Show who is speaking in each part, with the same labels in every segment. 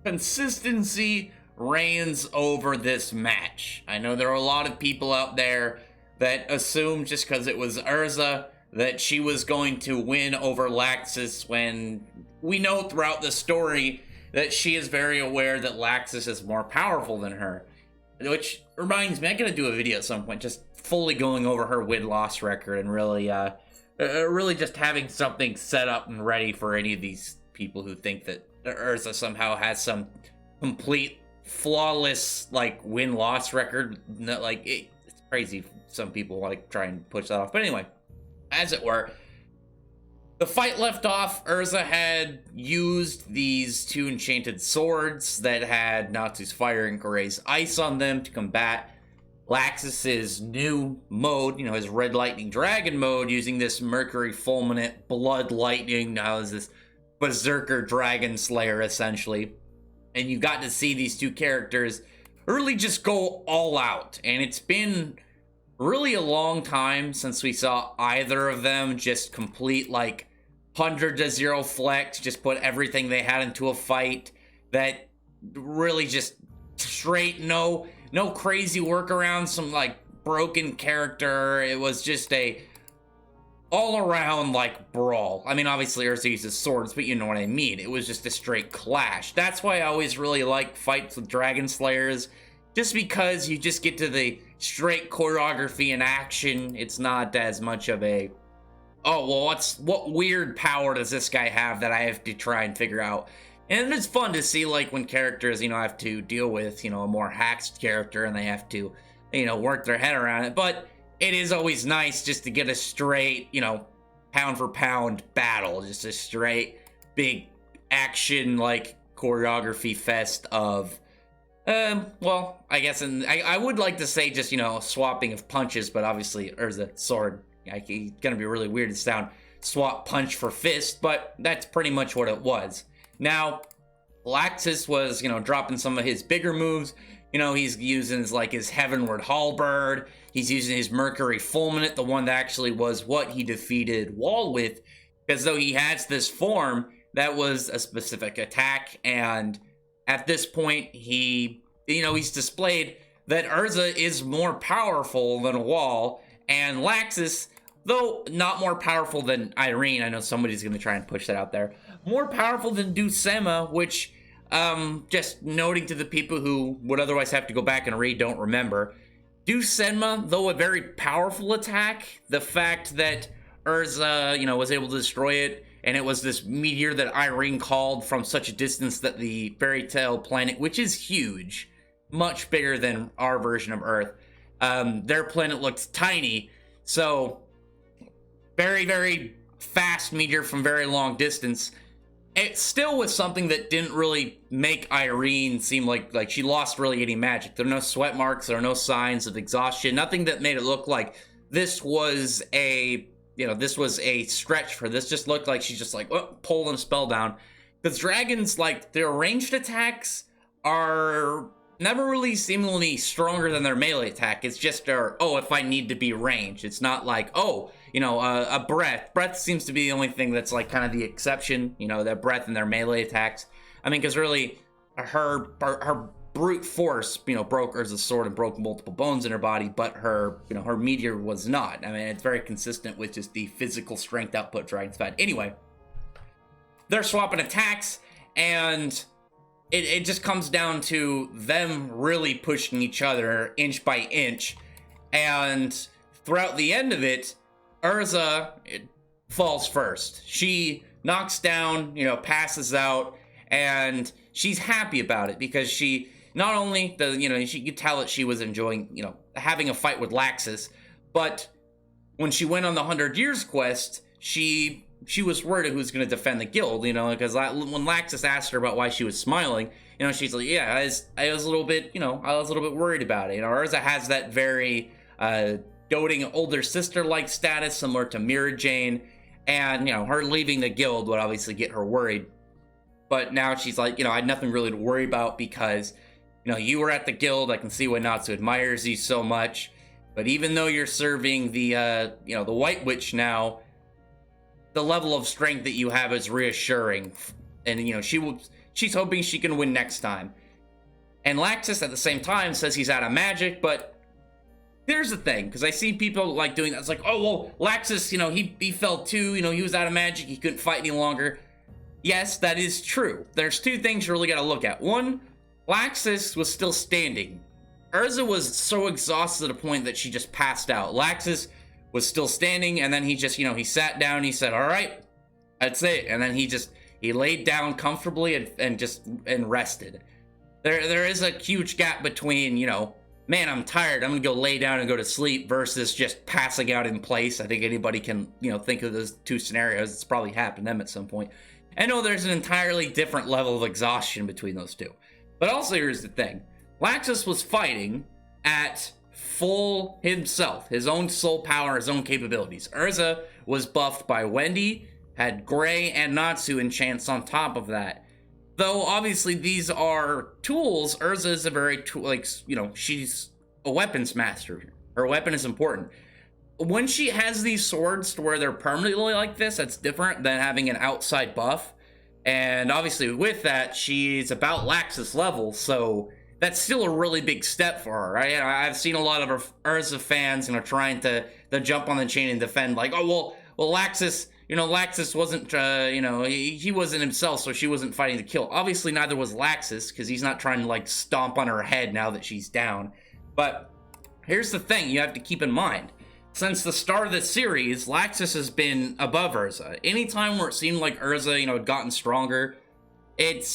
Speaker 1: consistency reigns over this match. I know there are a lot of people out there that assume just because it was Urza that she was going to win over Laxus, when we know throughout the story that she is very aware that Laxus is more powerful than her. Which reminds me, I'm gonna do a video at some point just fully going over her win-loss record and really just having something set up and ready for any of these people who think that Urza somehow has some complete flawless like win-loss record. Like it's crazy. Some people like try and push that off, but anyway, as it were, the fight left off. Urza had used these two enchanted swords that had Natsu's fire and Kurei's ice on them to combat Laxus's new mode, his red lightning dragon mode, using this mercury fulminate blood lightning. Now is this berserker dragon slayer essentially. And you got to see these two characters really just go all out. And it's been really a long time since we saw either of them just complete like 100-0 flex, just put everything they had into a fight. That really just straight, no crazy workarounds, some like broken character. It was just a all around like brawl. I mean, obviously Urza uses swords, but you know what I mean. It was just a straight clash. That's why I always really like fights with Dragon Slayers, just because you just get to the straight choreography and action. It's not as much of a, oh, well, what weird power does this guy have that I have to try and figure out? And it's fun to see, like, when characters, have to deal with, a more hacked character and they have to, work their head around it. But it is always nice just to get a straight, pound for pound battle. Just a straight, big action, like, choreography fest of, well, I guess, and I would like to say just, swapping of punches, but obviously Urza sword, it's gonna be really weird to sound swap punch for fist, but that's pretty much what it was. Now, Laxus was, dropping some of his bigger moves. He's using his Heavenward Halberd. He's using his Mercury Fulminate, the one that actually was what he defeated Wall with, because though he has this form, that was a specific attack, and at this point, he's displayed that Urza is more powerful than Wall, and Laxus, though not more powerful than Irene, I know somebody's going to try and push that out there, more powerful than Dusema, which, just noting to the people who would otherwise have to go back and read, don't remember, Dusema, though a very powerful attack, the fact that Urza, was able to destroy it, and it was this meteor that Irene called from such a distance that the Fairy Tale planet, which is huge, much bigger than our version of Earth, their planet looked tiny, so very, very fast meteor from very long distance. It still was something that didn't really make Irene seem like she lost really any magic. There are no sweat marks, there are no signs of exhaustion, nothing that made it look like this was a stretch for this. Just looked like she's just like, pulling a spell down. Because dragons, their ranged attacks are never really seemingly stronger than their melee attack. It's just if I need to be ranged. It's not like, a breath. Breath seems to be the only thing that's kind of the exception, their breath and their melee attacks. I mean, because really, her brute force, broke Urza's sword and broke multiple bones in her body, but her meteor was not. I mean, it's very consistent with just the physical strength output Dragon's had. Anyway, they're swapping attacks, and it just comes down to them really pushing each other inch by inch, and throughout the end of it, Urza falls first. She knocks down, passes out, and she's happy about it because she not only you could tell that she was enjoying, having a fight with Laxus, but when she went on the 100 Years quest, she was worried who's going to defend the guild, because when Laxus asked her about why she was smiling, she's like, yeah, I was a little bit, I was a little bit worried about it. Urza has that very doting older sister-like status, similar to Mira Jane, and, her leaving the guild would obviously get her worried. But now she's like, I had nothing really to worry about because, you were at the guild. I can see why Natsu admires you so much. But even though you're serving the, the White Witch now, the level of strength that you have is reassuring. And, she she's hoping she can win next time. And Laxus at the same time says he's out of magic, but here's the thing, because I see people like doing that. It's like, oh, well, Laxus, he fell too, he was out of magic, he couldn't fight any longer. Yes, that is true. There's two things you really got to look at. One, Laxus was still standing. Urza was so exhausted to the point that she just passed out. Laxus was still standing, and then he just, he sat down, he said, all right, that's it. And then he laid down comfortably and rested. There is a huge gap between, man, I'm tired, I'm gonna go lay down and go to sleep, versus just passing out in place. I think anybody can, think of those two scenarios. It's probably happened to them at some point. I know there's an entirely different level of exhaustion between those two. But also, here's the thing. Laxus was fighting at full himself, his own soul power, his own capabilities. Urza was buffed by Wendy, had Gray and Natsu enchants on top of that. Though, obviously, these are tools. Urza is a very, she's a weapons master. Her weapon is important. When she has these swords to where they're permanently like this, that's different than having an outside buff. And obviously, with that, she's about Laxus level, so that's still a really big step for her, right? I've seen a lot of Urza fans, trying to jump on the chain and defend, like, oh, well, Laxus... Laxus wasn't, he wasn't himself, so she wasn't fighting to kill. Obviously, neither was Laxus, because he's not trying to, stomp on her head now that she's down. But here's the thing you have to keep in mind. Since the start of the series, Laxus has been above Urza. Anytime where it seemed like Urza, had gotten stronger, it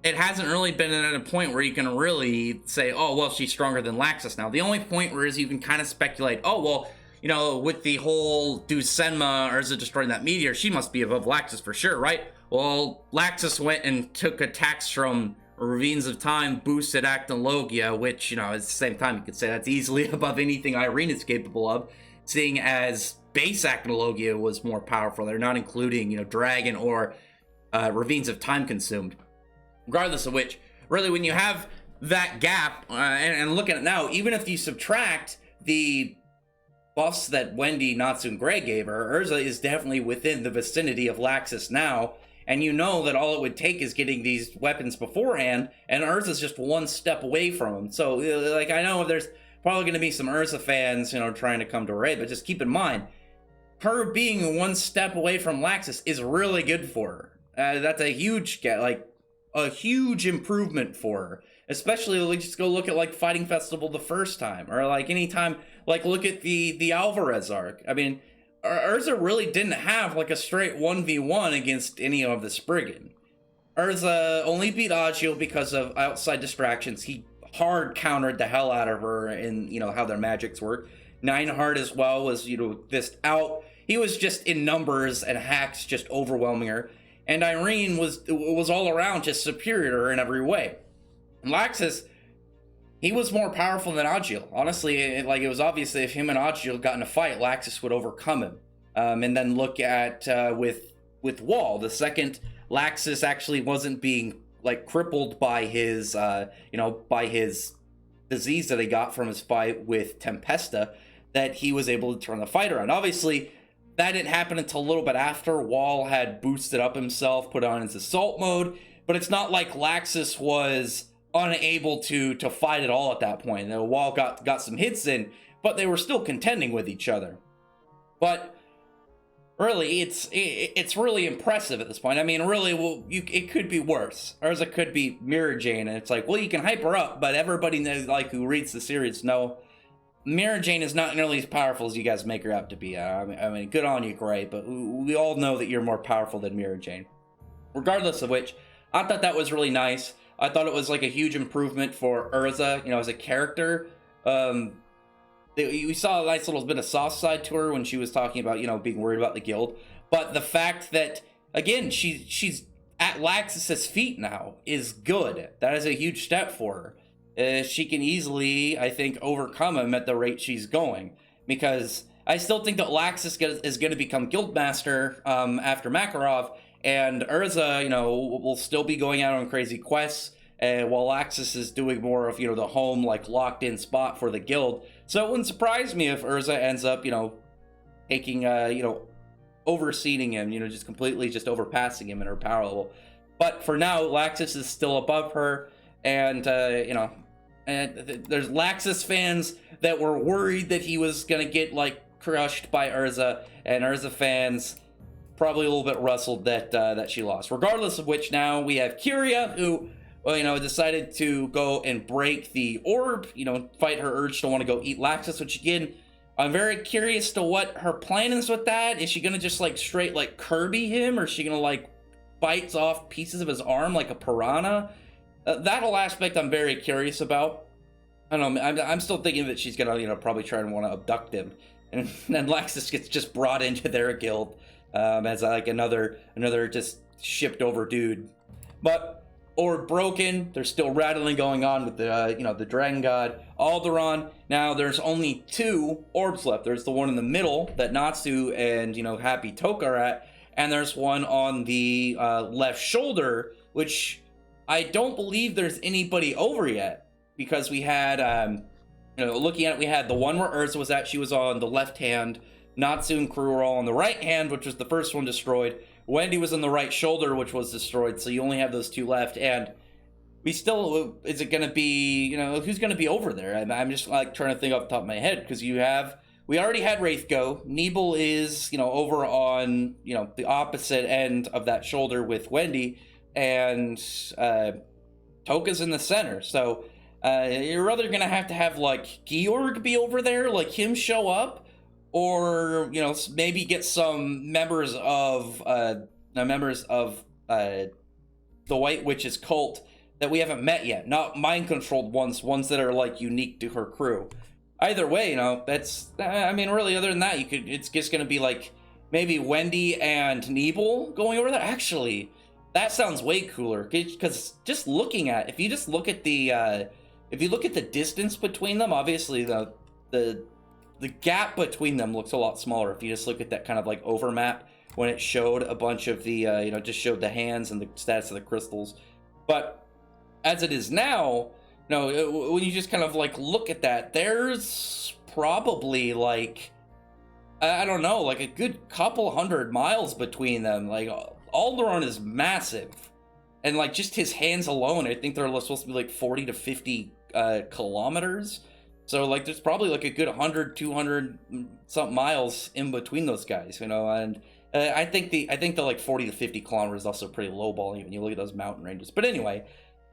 Speaker 1: hasn't really been at a point where you can really say, oh, well, she's stronger than Laxus now. The only point where is you can kind of speculate, oh, well, with the whole do Senma Urza destroying that meteor, she must be above Laxus for sure, right? Well, Laxus went and took attacks from Ravines of Time, boosted Actinologia, which, at the same time, you could say that's easily above anything Irene is capable of, seeing as base Actinologia was more powerful. They're not including, Dragon or Ravines of Time consumed. Regardless of which, really, when you have that gap, and look at it now, even if you subtract the buffs that Wendy, Natsu, and Gray gave her, Urza is definitely within the vicinity of Laxus now, and that all it would take is getting these weapons beforehand, and Urza's just one step away from him. So, I know there's probably going to be some Urza fans, trying to come to her aid, but just keep in mind, her being one step away from Laxus is really good for her. That's a huge, a huge improvement for her. Especially, just go look at, Fighting Festival the first time, or, anytime, look at the Alvarez arc. I mean, Urza really didn't have, a straight 1v1 against any of the Spriggan. Urza only beat Agio because of outside distractions. He hard countered the hell out of her in, how their magics work. Nineheart as well was, just out. He was just in numbers and hacks just overwhelming her. And Irene was all around just superior to her in every way. Laxus, he was more powerful than Agil. Honestly, it was obvious that if him and Agil got in a fight, Laxus would overcome him. And then look at with Wall, the second Laxus actually wasn't being crippled by his by his disease that he got from his fight with Tempesta, that he was able to turn the fight around. Obviously, that didn't happen until a little bit after Wall had boosted up himself, put on his assault mode. But it's not like Laxus was unable to fight at all at that point. The Wall got some hits in, but they were still contending with each other. But really, it's really impressive at this point. I mean, really, it could be worse. Urza could be Mira Jane, and it's you can hype her up, but everybody knows, who reads the series know Mira Jane is not nearly as powerful as you guys make her out to be. I mean, good on you, Gray, but we all know that you're more powerful than Mira Jane. Regardless of which, I thought that was really nice. I thought it was a huge improvement for Urza, as a character. We saw a nice little bit of soft side to her when she was talking about, being worried about the guild. But the fact that, again, she's at Laxus's feet now is good. That is a huge step for her. She can easily, I think, overcome him at the rate she's going. Because I still think that Laxus is going to become Guildmaster after Makarov. And Urza, will still be going out on crazy quests, while Laxus is doing more of, the home, locked-in spot for the guild. So it wouldn't surprise me if Urza ends up, taking, overseeing him, just completely just overpassing him in her power level.
Speaker 2: But for now, Laxus is still above her, and and there's Laxus fans that were worried that he was gonna get like crushed by Urza, and Urza fans probably a little bit rustled that she lost. Regardless of which, now we have Kyria, who, well, decided to go and break the orb, fight her urge to want to go eat Laxus, which again, I'm very curious to what her plan is with that. Is she gonna just like straight like Kirby him, or is she gonna like bites off pieces of his arm like a piranha? That whole aspect I'm very curious about. I don't know, I'm still thinking that she's gonna, probably try and want to abduct him. And then Laxus gets just brought into their guild as like another just shipped over dude. But orb broken, there's still rattling going on with the the dragon god Alderaan. Now there's only 2 orbs left. There's the one in the middle that Natsu and Happy Toka are at, and there's one on the left shoulder, which I don't believe there's anybody over yet, because we had looking at it, we had the one where Urza was at. She was on the left hand. Natsu and crew were all on the right hand, which was the first one destroyed. Wendy was on the right shoulder, which was destroyed. So you only have those 2 left, and we still, is it going to be, who's going to be over there? I'm just like trying to think off the top of my head, because we already had Wraith go. Nebel is, over on, the opposite end of that shoulder with Wendy, and Toka's in the center. So you're either going to have like Georg be over there, like him show up, or maybe get some members of the White Witch's cult that we haven't met yet, not mind-controlled ones that are like unique to her crew. Either way, that's, really, other than that, it's just gonna be like maybe Wendy and Nebel going over there. Actually, that sounds way cooler, because just looking at, if you look at the distance between them, obviously the gap between them looks a lot smaller if you just look at that kind of like overmap when it showed a bunch of the just showed the hands and the stats of the crystals. But as it is now, when you just kind of like look at that, there's probably like, I don't know, like a good couple 100 miles between them. Like Alderaan is massive, and like just his hands alone, I think they're supposed to be like 40 to 50 kilometers. So like there's probably like a good 100, 200 something miles in between those guys, and I think the like 40 to 50 kilometers is also pretty lowballing when you look at those mountain ranges. But anyway,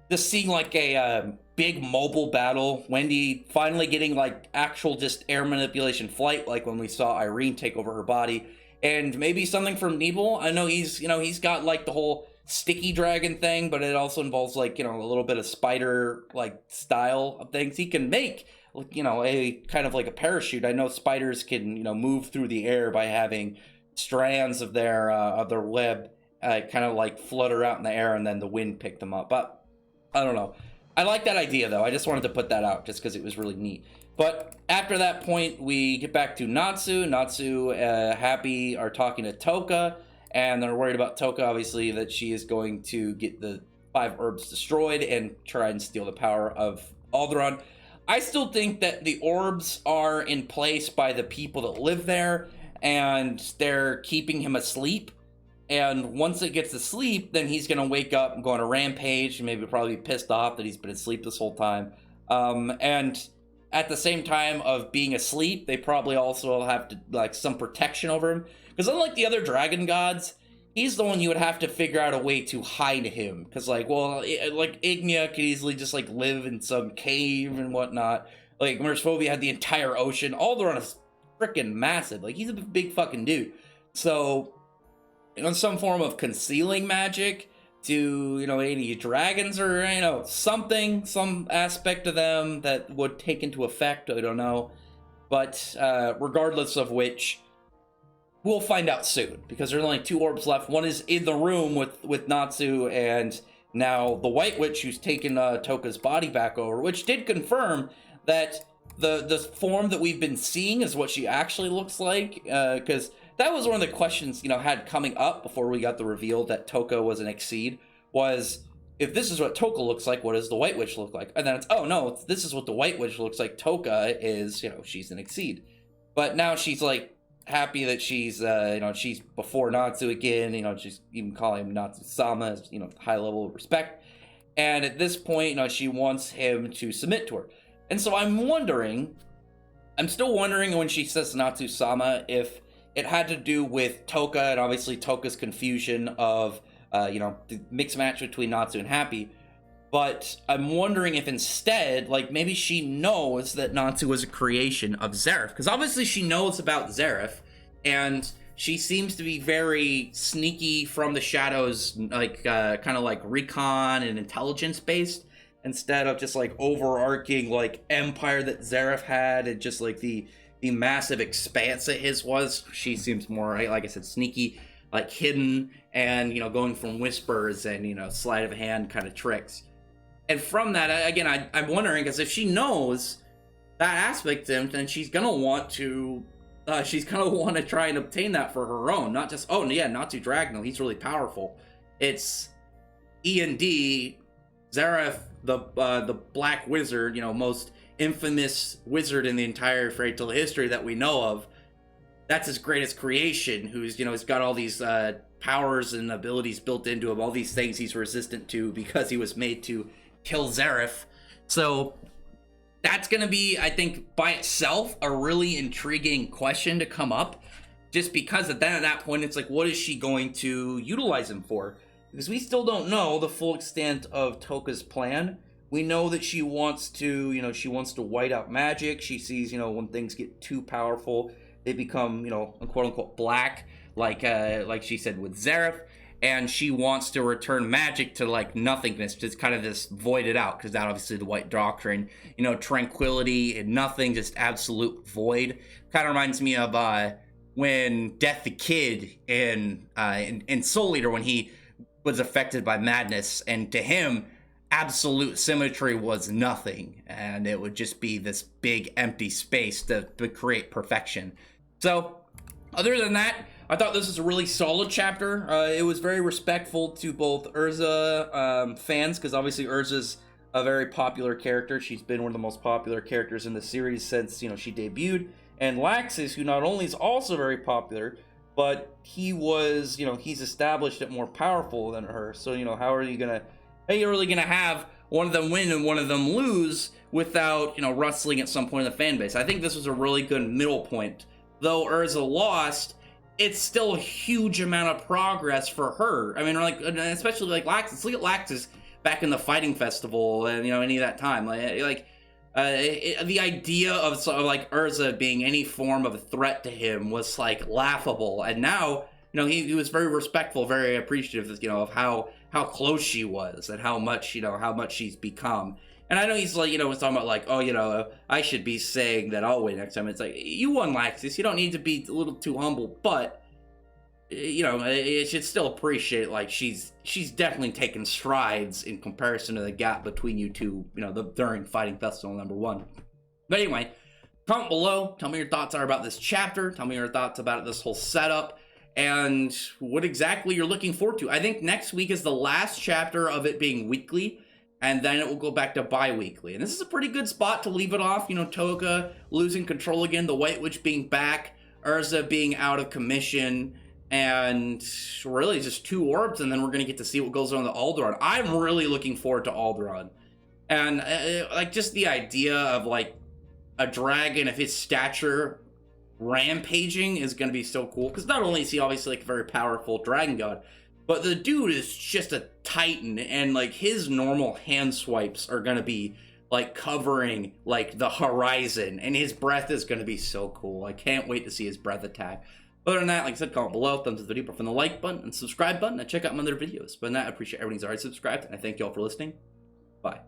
Speaker 2: just seeing like a big mobile battle, Wendy finally getting like actual just air manipulation flight, like when we saw Irene take over her body, and maybe something from Nebel. I know he's got like the whole sticky dragon thing, but it also involves like a little bit of spider like style of things he can make. A kind of like a parachute. I know spiders can, move through the air by having strands of their web kind of like flutter out in the air, and then the wind pick them up. But I don't know. I like that idea though. I just wanted to put that out just because it was really neat. But after that point, we get back to Natsu. Happy are talking to Toka, and they're worried about Toka, obviously, that she is going to get the 5 herbs destroyed and try and steal the power of Alderaan. I still think that the orbs are in place by the people that live there, and they're keeping him asleep. And once it gets to sleep, then he's going to wake up and go on a rampage, and maybe probably be pissed off that he's been asleep this whole time. And at the same time of being asleep, they probably also have to like some protection over him. Because unlike the other dragon gods, he's the one you would have to figure out a way to hide him. Because, like Ignia could easily just, like, live in some cave and whatnot. Like, Mersphobia had the entire ocean. Alderaan is freaking massive. Like, he's a big fucking dude. So, some form of concealing magic to, any dragons or, some aspect of them that would take into effect. I don't know. But, regardless of which, we'll find out soon, because there's only 2 orbs left. One is in the room with Natsu, and now the White Witch, who's taken Toka's body back over, which did confirm that the form that we've been seeing is what she actually looks like, because that was one of the questions, had coming up before we got the reveal that Toka was an Exceed, was, if this is what Toka looks like, what does the White Witch look like? And then it's, oh no, this is what the White Witch looks like. Toka is, she's an Exceed. But now she's like, happy that she's she's before Natsu again. She's even calling him Natsu-sama, as, high level of respect. And at this point, she wants him to submit to her. And so I'm still wondering when she says Natsu-sama if it had to do with Toka, and obviously Toka's confusion of the mixed match between Natsu and Happy. But I'm wondering if instead, like, maybe she knows that Natsu was a creation of Zeref. Because obviously she knows about Zeref, and she seems to be very sneaky from the shadows, like, kind of like recon and intelligence based, instead of just, like, overarching, like, empire that Zeref had, and just, like, the massive expanse that his was. She seems more, like I said, sneaky, like, hidden, and, going from whispers and, sleight of hand kind of tricks. And from that, again, I'm wondering, because if she knows that aspect of him, then she's gonna want to try and obtain that for her own. Not just, oh yeah, Natsu Dragnel, he's really powerful. It's E&D, Zeref, the Black Wizard, most infamous wizard in the entire fairy tale history that we know of. That's his greatest creation, who's, has got all these powers and abilities built into him, all these things he's resistant to because he was made to kill Zeref. So that's gonna be, I think, by itself a really intriguing question to come up, just because at that point it's like, what is she going to utilize him for? Because we still don't know the full extent of Toka's plan. We know that she wants to, she wants to white out magic. She sees, when things get too powerful, they become, quote unquote black, like she said with Zeref. And she wants to return magic to, like, nothingness, just kind of this voided out, because that obviously the white doctrine, tranquility and nothing, just absolute void. Kind of reminds me of when Death the Kid in Soul Eater, when he was affected by madness, and to him, absolute symmetry was nothing, and it would just be this big empty space to create perfection. So, other than that, I thought this was a really solid chapter. It was very respectful to both Urza fans, because obviously Urza's a very popular character. She's been one of the most popular characters in the series since, she debuted. And Laxus, who not only is also very popular, but he was, he's established it more powerful than her. So, how are you really gonna have one of them win and one of them lose without, rustling at some point in the fan base? I think this was a really good middle point. Though Urza lost, it's still a huge amount of progress for her. I mean, like, especially like Laxus. Look at Laxus back in the fighting festival, and any of that time. The idea of sort of like Urza being any form of a threat to him was like laughable. And now, he was very respectful, very appreciative, of how close she was and how much she's become. And I know he's like, was talking about like, oh, I should be saying that I'll win next time. It's like, you won, Laxus. You don't need to be a little too humble, but, it should still appreciate, like, she's definitely taken strides in comparison to the gap between you two, during Fighting Festival #1. But anyway, comment below. Tell me your thoughts are about this chapter. Tell me your thoughts about this whole setup and what exactly you're looking forward to. I think next week is the last chapter of it being weekly, and then it will go back to bi-weekly. And this is a pretty good spot to leave it off. Toka losing control again, the White Witch being back, Urza being out of commission, and really just 2 orbs, and then we're going to get to see what goes on with Alderaan. I'm really looking forward to Alderaan. And, like, just the idea of, like, a dragon of his stature rampaging is going to be so cool. Because not only is he obviously, like, a very powerful dragon god, but the dude is just a titan, and, like, his normal hand swipes are gonna be, like, covering, like, the horizon, and his breath is gonna be so cool. I can't wait to see his breath attack. Other than that, like I said, comment below, thumbs up the video, from the like button and subscribe button, and check out my other videos. But than that, I appreciate everyone who's already subscribed, and I thank you all for listening. Bye.